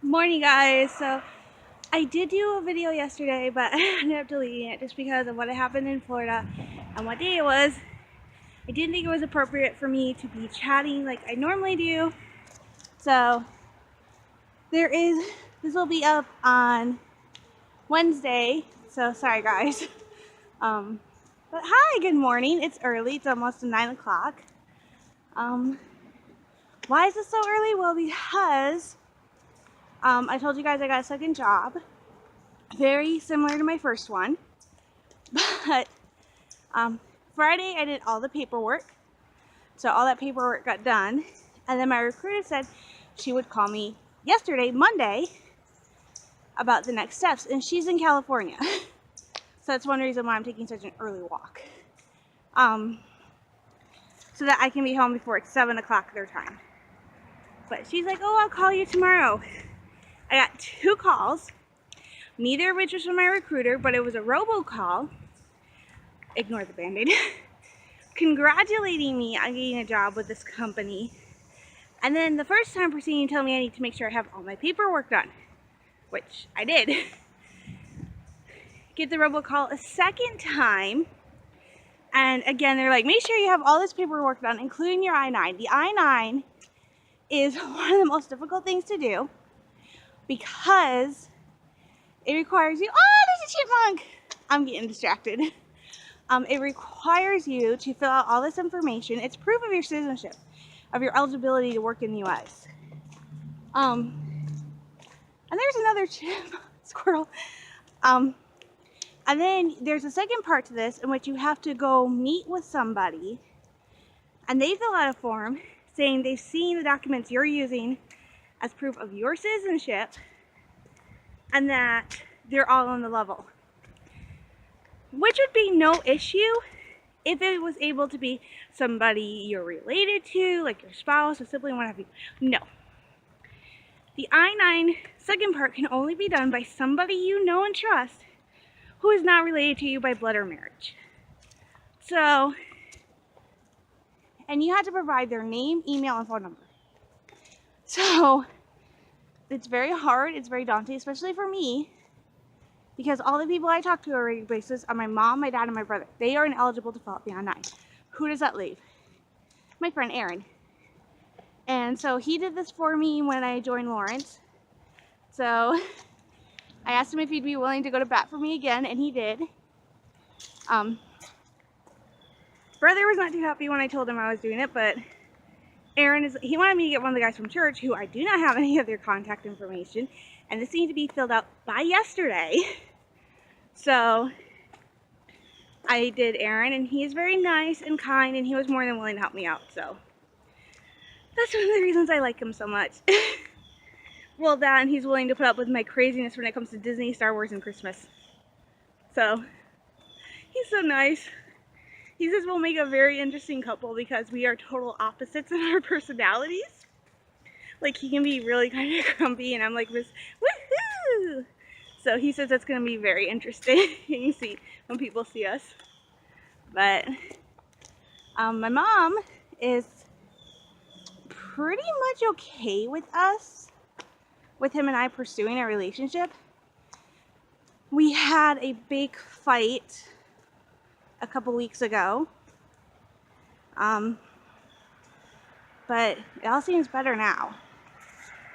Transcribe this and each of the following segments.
Morning guys. So I did do a video yesterday, but I ended up deleting it just because of what happened in Florida and what day it was. I didn't think it was appropriate for me to be chatting like I normally do. So this will be up on Wednesday. So sorry guys. Um, but hi, good morning. It's early. It's almost 9 o'clock. Why is it so early? Well, because I told you guys I got a second job. Very similar to my first one. But Friday I did all the paperwork, so all that paperwork got done, and then my recruiter said she would call me yesterday, Monday, about the next steps, and she's in California. So that's one reason why I'm taking such an early walk, so that I can be home before it's 7 o'clock their time. But she's like, oh, I'll call you tomorrow. I got 2 calls, neither of which was from my recruiter, but it was a robocall. Ignore the band-aid. Congratulating me on getting a job with this company. And then the first time proceeding to tell me I need to make sure I have all my paperwork done, which I did. Get the robocall a second time, and again they're like, make sure you have all this paperwork done, including your I-9. The I-9 is one of the most difficult things to do because it requires you, oh, there's a chipmunk! I'm getting distracted. It requires you to fill out all this information. It's proof of your citizenship, of your eligibility to work in the U.S. And there's another squirrel. And then there's a second part to this in which you have to go meet with somebody, and they fill out a form saying they've seen the documents you're using as proof of your citizenship and that they're all on the level. Which would be no issue if it was able to be somebody you're related to, like your spouse, a sibling, what have you. No. The I-9 second part can only be done by somebody you know and trust who is not related to you by blood or marriage. So, and you have to provide their name, email, and phone number. So, it's very hard, it's very daunting, especially for me, because all the people I talk to on a regular basis are my mom, my dad, and my brother. They are ineligible to fill out the I-9. Who does that leave? My friend Aaron. And so he did this for me when I joined Lawrence. So I asked him if he'd be willing to go to bat for me again, and he did. Brother was not too happy when I told him I was doing it, but Aaron he wanted me to get one of the guys from church who I do not have any of their contact information, and this needed to be filled out by yesterday. So I did Aaron, and he is very nice and kind, and he was more than willing to help me out. So that's one of the reasons I like him so much. Well, that, and he's willing to put up with my craziness when it comes to Disney, Star Wars, and Christmas. So he's so nice. He says we'll make a very interesting couple because we are total opposites in our personalities. Like, he can be really kind of grumpy, and I'm like this woohoo. So he says that's going to be very interesting. You see when people see us. But my mom is pretty much okay with us, with him and I pursuing a relationship. We had a big fight a couple weeks ago, but it all seems better now.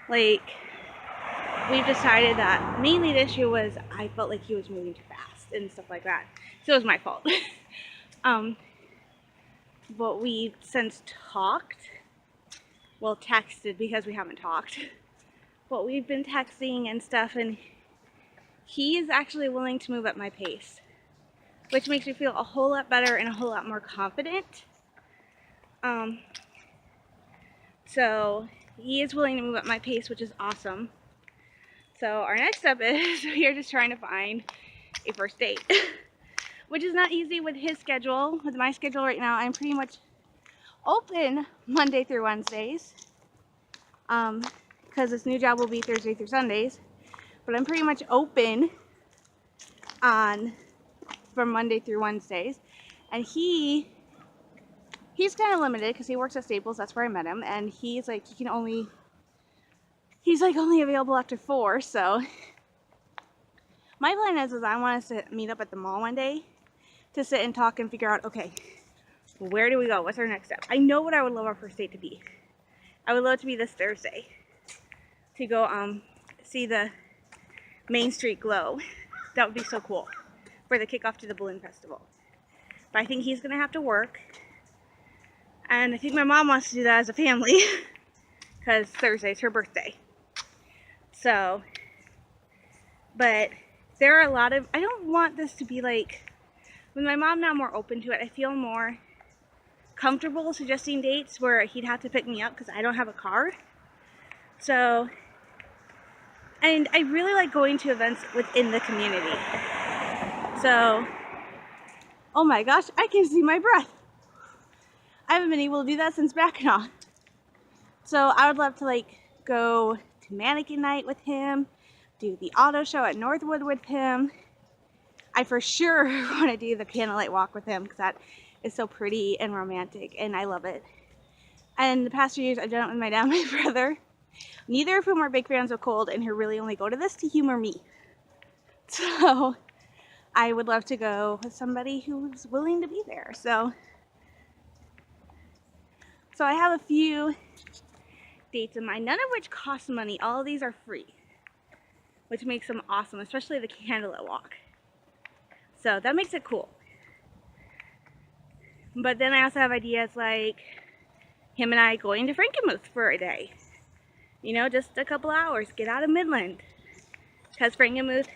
Like, we've decided that mainly the issue was I felt like he was moving too fast and stuff like that. So it was my fault. But we've since talked. Well, texted because we haven't talked. But we've been texting and stuff, and he is actually willing to move at my pace, which makes me feel a whole lot better and a whole lot more confident. So he is willing to move at my pace, which is awesome. So our next step is we are just trying to find a first date, which is not easy with his schedule. With my schedule right now, I'm pretty much open Monday through Wednesdays, because this new job will be Thursday through Sundays, but I'm pretty much open from Monday through Wednesdays. And he's kind of limited because he works at Staples. That's where I met him, and he's like, he can only he's like only available after 4, so my plan is I want us to meet up at the mall one day to sit and talk and figure out, okay, where do we go? What's our next step? I know what I would love our first date to be. I would love it to be this Thursday to go see the Main Street Glow. That would be so cool for the kickoff to the balloon festival. But I think he's gonna have to work, and I think my mom wants to do that as a family because Thursday's her birthday. So, but there are a lot of, I don't want this to be like, with my mom now more open to it, I feel more comfortable suggesting dates where he'd have to pick me up because I don't have a car. So, and I really like going to events within the community. So, oh my gosh, I can see my breath. I haven't been able to do that since Mackinac. So I would love to like go to mannequin night with him, do the auto show at Northwood with him. I for sure want to do the candlelight walk with him because that is so pretty and romantic, and I love it. And the past few years I've done it with my dad and my brother, neither of whom are big fans of cold and who really only go to this to humor me. So I would love to go with somebody who's willing to be there. So I have a few dates in mind, none of which cost money. All of these are free, which makes them awesome, especially the candlelit walk. So that makes it cool. But then I also have ideas like him and I going to Frankenmuth for a day. You know, just a couple hours, get out of Midland. Because Frankenmuth,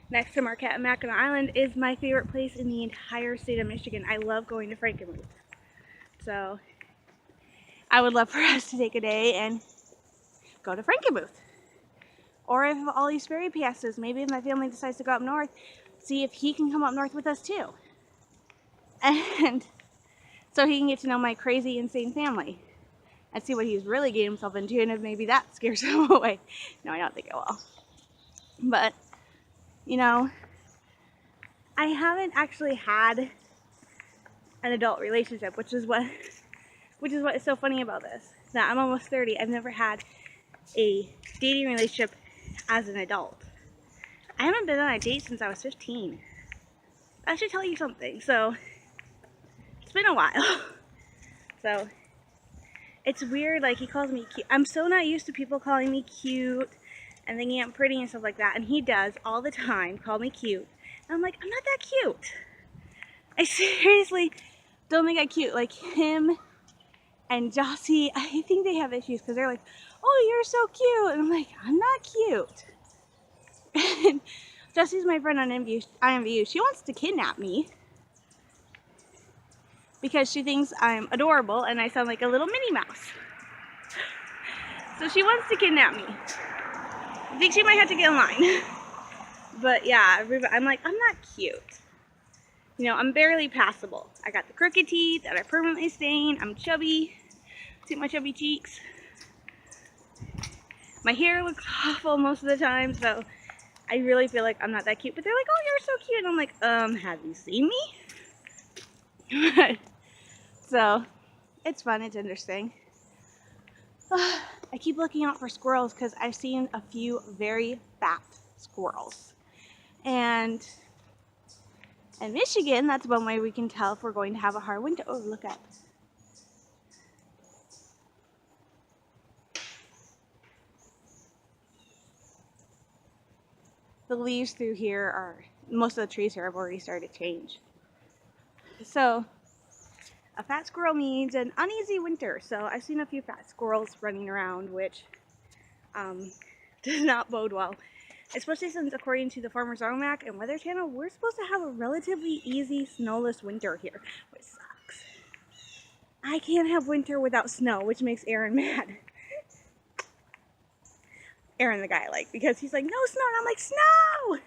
next to Marquette and Mackinac Island, is my favorite place in the entire state of Michigan. I love going to Frankenmuth. So I would love for us to take a day and go to Frankenmuth. Or if all these ferry passes, maybe if my family decides to go up north, see if he can come up north with us too. And so he can get to know my crazy, insane family and see what he's really getting himself into, and if maybe that scares him away. No, I don't think it will. But, you know, I haven't actually had an adult relationship, which is what is so funny about this. That I'm almost 30. I've never had a dating relationship as an adult. I haven't been on a date since I was 15. That should tell you something. So it's been a while. So it's weird, like he calls me cute. I'm so not used to people calling me cute and thinking I'm pretty and stuff like that. And he does all the time call me cute. And I'm like, I'm not that cute. I seriously don't think I'm cute. Like him and Jossie, I think they have issues because they're like, oh, you're so cute. And I'm like, I'm not cute. And Jossie's my friend on IMVU. She wants to kidnap me because she thinks I'm adorable and I sound like a little Minnie Mouse. So she wants to kidnap me. I think she might have to get in line. But yeah, I'm like, I'm not cute. You know, I'm barely passable. I got the crooked teeth that are permanently stained. I'm chubby. See my chubby cheeks. My hair looks awful most of the time, so I really feel like I'm not that cute. But they're like, oh, you're so cute. And I'm like, have you seen me? So it's fun, it's interesting. I keep looking out for squirrels because I've seen a few very fat squirrels. And in Michigan, that's one way we can tell if we're going to have a hard winter. Oh, look up. The leaves through here are, most of the trees here have already started to change. So a fat squirrel means an uneasy winter. So I've seen a few fat squirrels running around, which does not bode well. Especially since, according to the Farmer's Almanac and Weather Channel, we're supposed to have a relatively easy snowless winter here, which sucks. I can't have winter without snow, which makes Aaron mad. Aaron, the guy I like, because he's like, no snow, and I'm like, snow!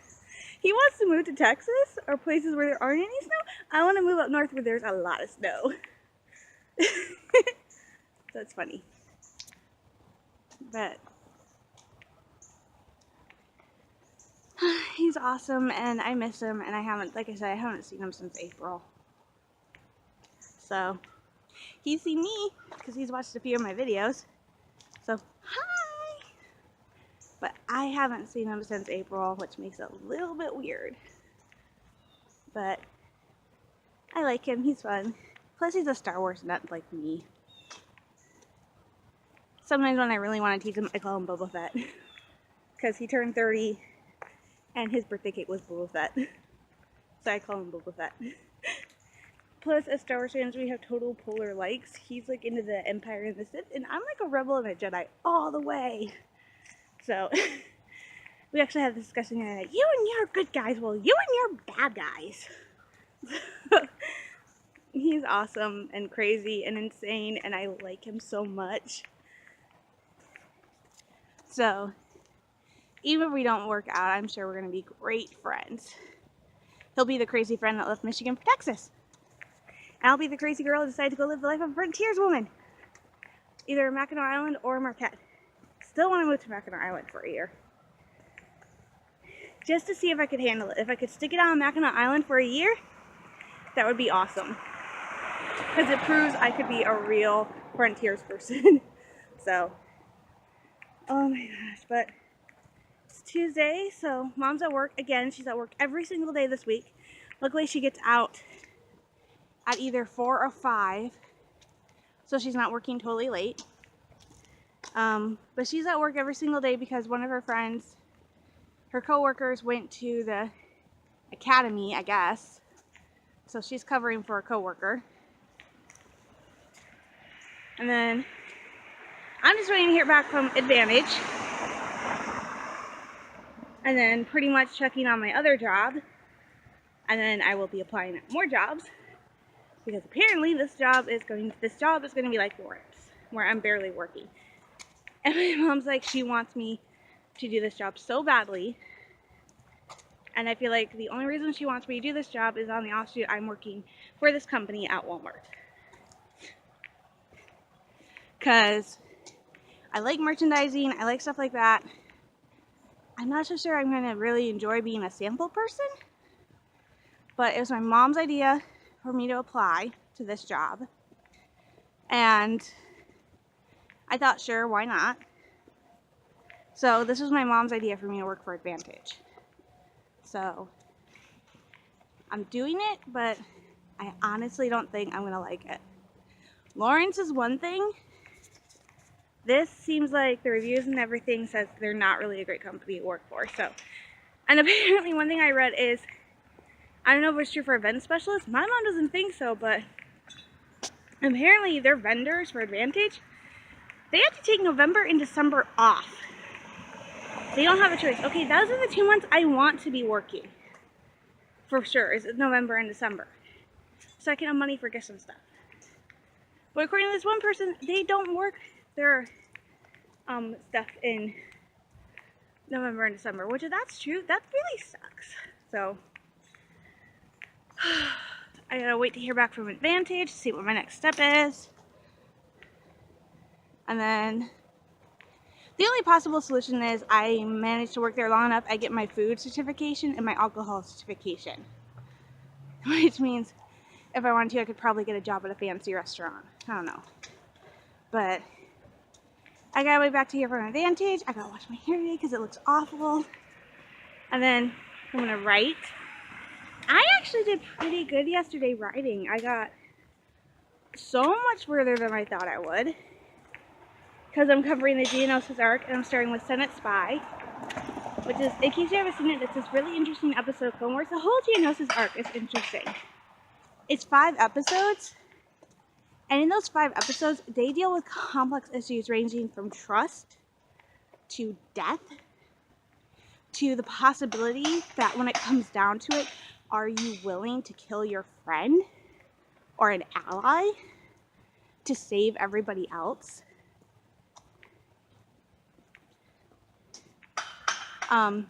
He wants to move to Texas or places where there aren't any snow. I want to move up north where there's a lot of snow. That's funny. But he's awesome and I miss him, and I haven't, like I said, I haven't seen him since April. So he's seen me because he's watched a few of my videos. So hi! But I haven't seen him since April, which makes it a little bit weird. But I like him. He's fun. Plus, he's a Star Wars nut like me. Sometimes when I really want to tease him, I call him Boba Fett. Because he turned 30 and his birthday cake was Boba Fett. So I call him Boba Fett. Plus, as Star Wars fans, we have total polar likes. He's like into the Empire and the Sith, and I'm like a rebel and a Jedi all the way. So, we actually had this discussion and like, you and your good guys, well, you and your bad guys. He's awesome and crazy and insane, and I like him so much. So, even if we don't work out, I'm sure we're going to be great friends. He'll be the crazy friend that left Michigan for Texas. And I'll be the crazy girl that decided to go live the life of a frontierswoman. Either Mackinac Island or Marquette. Still want to move to Mackinac Island for a year. Just to see if I could handle it. If I could stick it on Mackinac Island for a year, that would be awesome. Because it proves I could be a real frontiers person. So, oh my gosh, but it's Tuesday, so Mom's at work again. She's at work every single day this week. Luckily, she gets out at either 4 or 5, so she's not working totally late. But she's at work every single day because one of her friends, her coworkers, went to the academy, I guess. So she's covering for a coworker. And then I'm just waiting to hear back from Advantage. And then pretty much checking on my other job. And then I will be applying at more jobs. Because apparently this job is going to be like Lawrence, where I'm barely working. And my mom's like, she wants me to do this job so badly. And I feel like the only reason she wants me to do this job is on the offshoot I'm working for this company at Walmart. Because I like merchandising, I like stuff like that. I'm not so sure I'm going to really enjoy being a sample person. But it was my mom's idea for me to apply to this job. And I thought, sure, why not? So this was my mom's idea for me to work for Advantage. So I'm doing it, but I honestly don't think I'm gonna like it. Lawrence is one thing. This seems like the reviews and everything says they're not really a great company to work for. So, and apparently one thing I read is, I don't know if it's true for event specialists. My mom doesn't think so, but apparently their vendors for Advantage, they have to take November and December off. They don't have a choice. Okay, those are the 2 months I want to be working. For sure, is November and December. So I can have money for gifts and stuff. But according to this one person, they don't work their stuff in November and December. Which, if that's true, that really sucks. So I gotta wait to hear back from Advantage to see what my next step is. And then the only possible solution is I manage to work there long enough, I get my food certification and my alcohol certification. Which means if I wanted to, I could probably get a job at a fancy restaurant. I don't know. But I gotta wait back to hear from Advantage. I gotta wash my hair today because it looks awful. And then I'm gonna write. I actually did pretty good yesterday writing. I got so much further than I thought I would. Because I'm covering the Geonosis arc and I'm starting with Senate Spy. Which is, in case you haven't seen it, it's this really interesting episode of Clone Wars. The whole Geonosis arc is interesting. It's 5 episodes. And in those 5 episodes, they deal with complex issues ranging from trust to death to the possibility that when it comes down to it, are you willing to kill your friend or an ally to save everybody else? And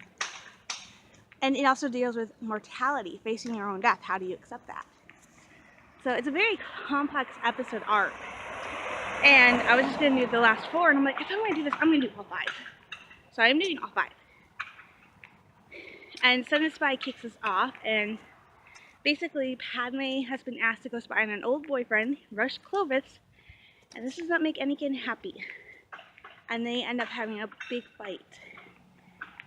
it also deals with mortality, facing your own death. How do you accept that? So it's a very complex episode arc. And I was just going to do the last 4, and I'm like, if I'm going to do this, I'm going to do all 5. So I'm doing all 5. And Senate Spy kicks us off, and basically Padme has been asked to go spy on an old boyfriend, Rush Clovis, and this does not make Anakin happy. And they end up having a big fight.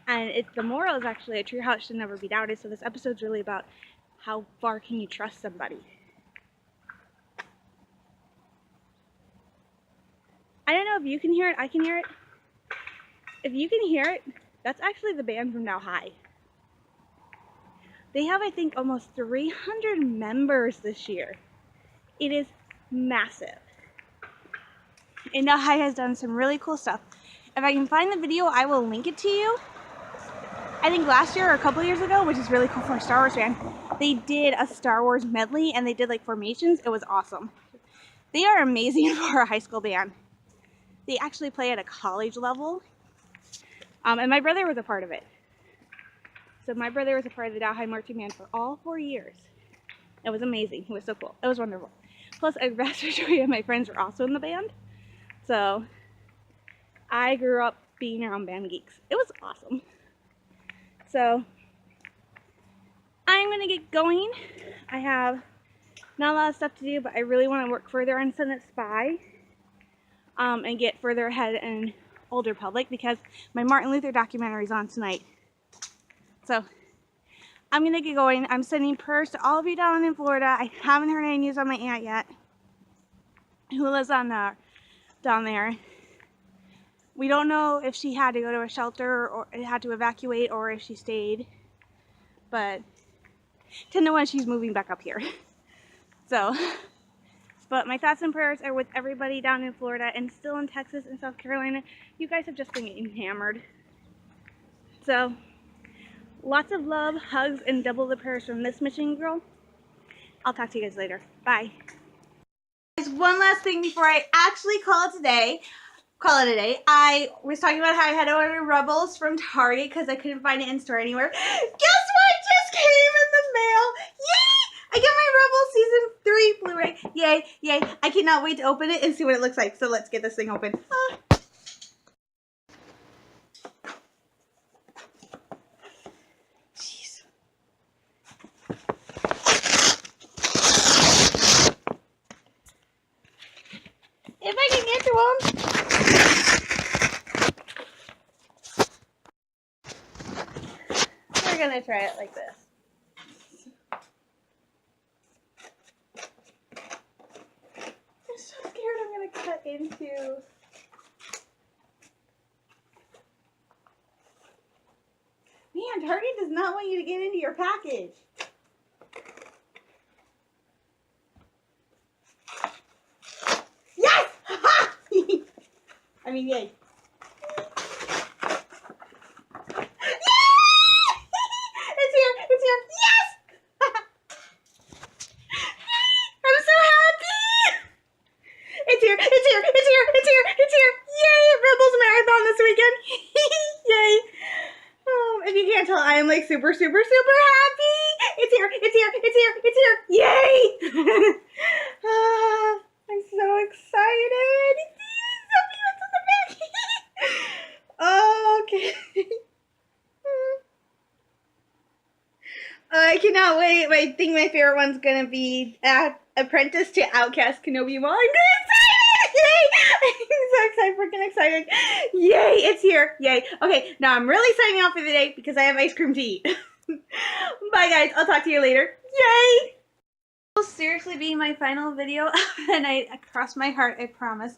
And the moral is actually a true how it should never be doubted. So this episode's really about how far can you trust somebody. I don't know if you can hear it. I can hear it. If you can hear it, that's actually the band from Now High. They have, I think, almost 300 members this year. It is massive. And Now High has done some really cool stuff. If I can find the video, I will link it to you. I think last year or a couple years ago, which is really cool for a Star Wars fan, they did a Star Wars medley and they did like formations. It was awesome. They are amazing for a high school band. They actually play at a college level. And my brother was a part of it. So my brother was a part of the Now High marching band for all 4 years. It was amazing. It was so cool. It was wonderful. Plus, a vast majority of my friends were also in the band. So I grew up being around band geeks. It was awesome. So I'm going to get going. I have not a lot of stuff to do, but I really want to work further on Senate Spy and get further ahead in older public because my Martin Luther documentary is on tonight. So I'm going to get going. I'm sending prayers to all of you down in Florida. I haven't heard any news on my aunt yet, who lives on down there. We don't know if she had to go to a shelter or had to evacuate or if she stayed. But 10 to 1, she's moving back up here. So, but my thoughts and prayers are with everybody down in Florida and still in Texas and South Carolina. You guys have just been getting hammered. So, lots of love, hugs, and double the prayers from this mission girl. I'll talk to you guys later. Bye. One last thing before I actually call it a day. I was talking about how I had to order Rebels from Target because I couldn't find it in store anywhere. Guess what just came in the mail? Yay! I get my Rebels Season 3 Blu-ray. Yay, yay. I cannot wait to open it and see what it looks like. So let's get this thing open. Jeez. If I can get to them. We're gonna try it like this. I'm so scared I'm gonna cut into. Man, Target does not want you to get into your package. Yes! I mean, yay. I am like super, super, super happy. It's here. Yay! I'm so excited. Okay. I cannot wait. I think my favorite one's gonna be Apprentice to Outcast Kenobi Mall. I'm excited! Yay! I'm so excited, freaking excited. Yay, it's here. Yay. Okay, now I'm really signing off for the day because I have ice cream to eat. Bye guys, I'll talk to you later. Yay! This will seriously be my final video and I cross my heart, I promise.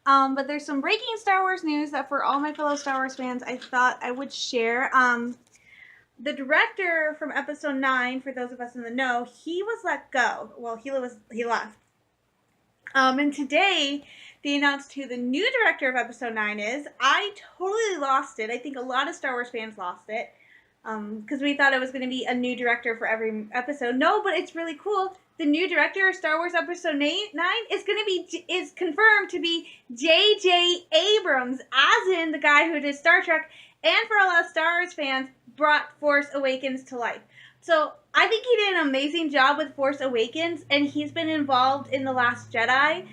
But there's some breaking Star Wars news that for all my fellow Star Wars fans I thought I would share. The director from episode 9, for those of us in the know, he was let go. Well, he left. And today they announced who the new director of episode 9 is. I totally lost it. I think a lot of Star Wars fans lost it. Because we thought it was going to be a new director for every episode. No, but it's really cool. The new director of Star Wars Episode 9 is confirmed to be J.J. Abrams, as in the guy who did Star Trek, and for a lot of Star Wars fans, brought Force Awakens to life. So I think he did an amazing job with Force Awakens, and he's been involved in The Last Jedi.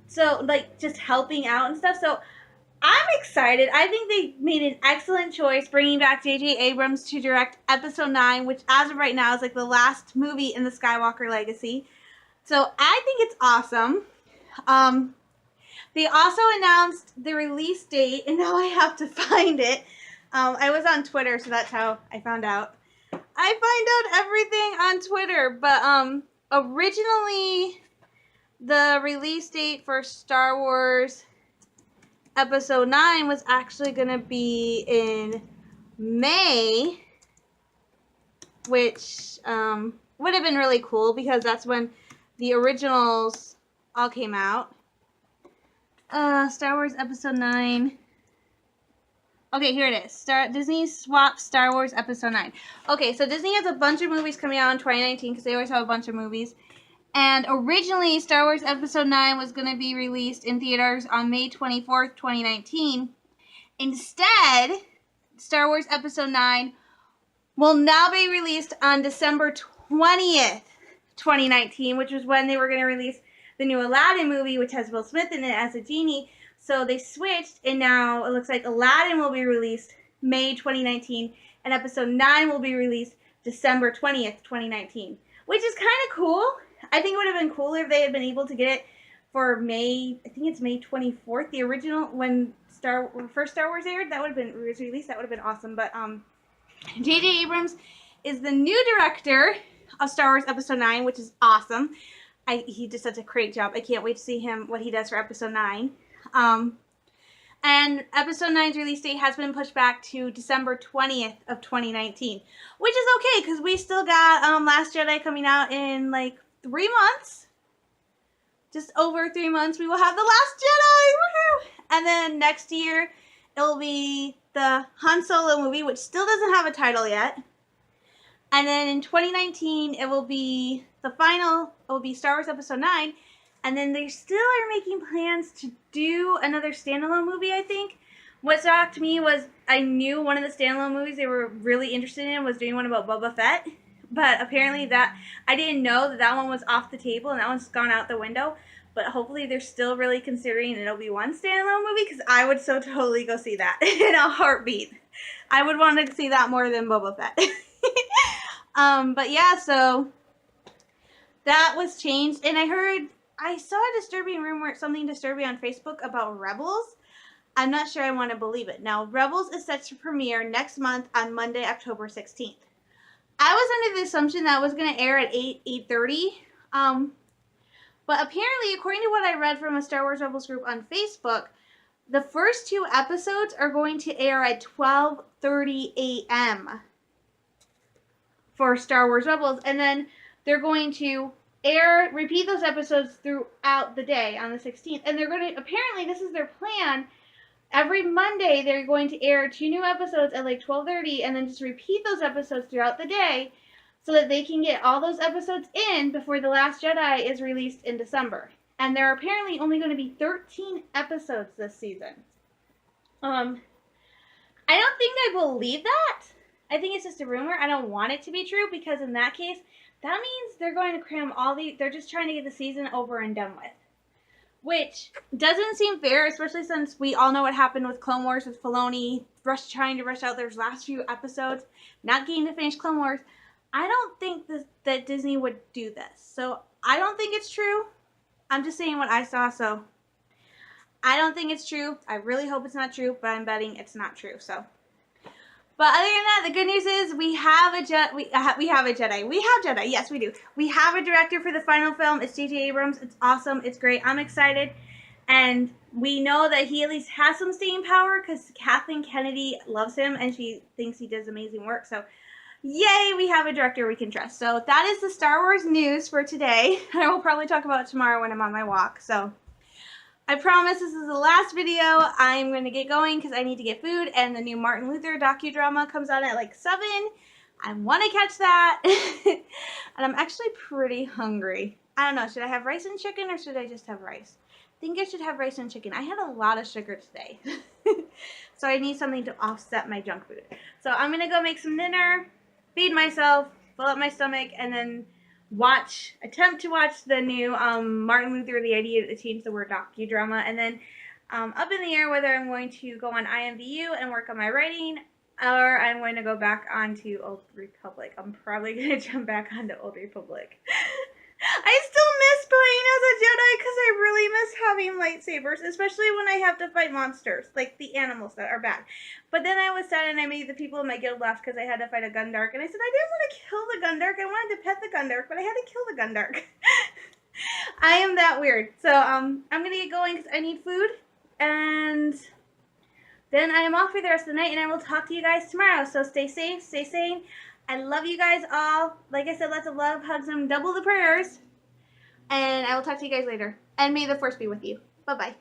So, like, just helping out and stuff. So I'm excited. I think they made an excellent choice bringing back J.J. Abrams to direct Episode 9, which as of right now is like the last movie in the Skywalker legacy. So I think it's awesome. They also announced the release date, and now I have to find it, I was on Twitter, so that's how I found out. I find out everything on Twitter, but originally the release date for Star Wars Episode 9 was actually going to be in May, which would have been really cool because that's when the originals all came out. Star Wars Episode 9. Okay, here it is. Disney swapped Star Wars Episode 9. Okay, so Disney has a bunch of movies coming out in 2019 because they always have a bunch of movies. And originally, Star Wars Episode 9 was going to be released in theaters on May 24th, 2019. Instead, Star Wars Episode 9 will now be released on December 20th, 2019, which was when they were going to release the new Aladdin movie, which has Will Smith in it as a genie. So they switched, and now it looks like Aladdin will be released May 2019, and Episode 9 will be released December 20th, 2019, which is kind of cool. I think it would have been cooler if they had been able to get it for May, I think it's May 24th, the original, when first Star Wars aired. That would have been released. That would have been awesome. But J.J. Abrams is the new director of Star Wars Episode 9, which is awesome. He did such a great job. I can't wait to see what he does for Episode 9. And Episode 9's release date has been pushed back to December 20th of 2019, which is okay because we still got Last Jedi coming out in like 3 months. Just over 3 months, we will have The Last Jedi. Woohoo! And then next year, it will be the Han Solo movie, which still doesn't have a title yet. And then in 2019, it will be Star Wars Episode 9. And then they still are making plans to do another standalone movie, I think. What shocked me was I knew one of the standalone movies they were really interested in was doing one about Boba Fett. But apparently I didn't know that one was off the table and that one's gone out the window. But hopefully they're still really considering an Obi-Wan standalone movie because I would so totally go see that in a heartbeat. I would want to see that more than Boba Fett. But yeah, so that was changed. And I saw a disturbing rumor, something disturbing on Facebook about Rebels. I'm not sure I want to believe it. Now, Rebels is set to premiere next month on Monday, October 16th. I was under the assumption that it was going to air at 8:30. But apparently, according to what I read from a Star Wars Rebels group on Facebook, the first 2 episodes are going to air at 12:30 a.m. for Star Wars Rebels. And then they're going to repeat those episodes throughout the day on the 16th. And they're going to, apparently this is their plan. Every Monday they're going to air 2 new episodes at like 12:30 and then just repeat those episodes throughout the day so that they can get all those episodes in before The Last Jedi is released in December. And there are apparently only going to be 13 episodes this season. I don't think I believe that. I think it's just a rumor. I don't want it to be true because in that case, that means they're going to cram they're just trying to get the season over and done with. Which doesn't seem fair, especially since we all know what happened with Clone Wars with Filoni trying to rush out their last few episodes, not getting to finish Clone Wars. I don't think that Disney would do this. So I don't think it's true. I'm just saying what I saw, so I don't think it's true. I really hope it's not true, but I'm betting it's not true. So. But other than that, the good news is we have a Jedi. We have Jedi. Yes, we do. We have a director for the final film. It's J.J. Abrams. It's awesome. It's great. I'm excited. And we know that he at least has some staying power because Kathleen Kennedy loves him and she thinks he does amazing work. So, yay, we have a director we can trust. So that is the Star Wars news for today. I will probably talk about it tomorrow when I'm on my walk. So I promise this is the last video. I'm going to get going because I need to get food, and the new Martin Luther docudrama comes on at like 7. I want to catch that. And I'm actually pretty hungry. I don't know, should I have rice and chicken or should I just have rice? I think I should have rice and chicken. I had a lot of sugar today. So I need something to offset my junk food. So I'm going to go make some dinner, feed myself, fill up my stomach, and then attempt to watch the new Martin Luther, the idea to change the word docudrama, and then up in the air whether I'm going to go on IMVU and work on my writing or I'm going to go back onto Old Republic. I'm probably going to jump back onto Old Republic. I still miss playing as a Jedi because I really miss having lightsabers, especially when I have to fight monsters, like the animals that are bad. But then I was sad and I made the people in my guild laugh because I had to fight a Gundark. And I said, I didn't want to kill the Gundark. I wanted to pet the Gundark, but I had to kill the Gundark. I am that weird. So I'm going to get going because I need food. And then I am off for the rest of the night, and I will talk to you guys tomorrow. So stay safe, stay sane. I love you guys all. Like I said, lots of love, hugs, and double the prayers. And I will talk to you guys later. And may the force be with you. Bye-bye.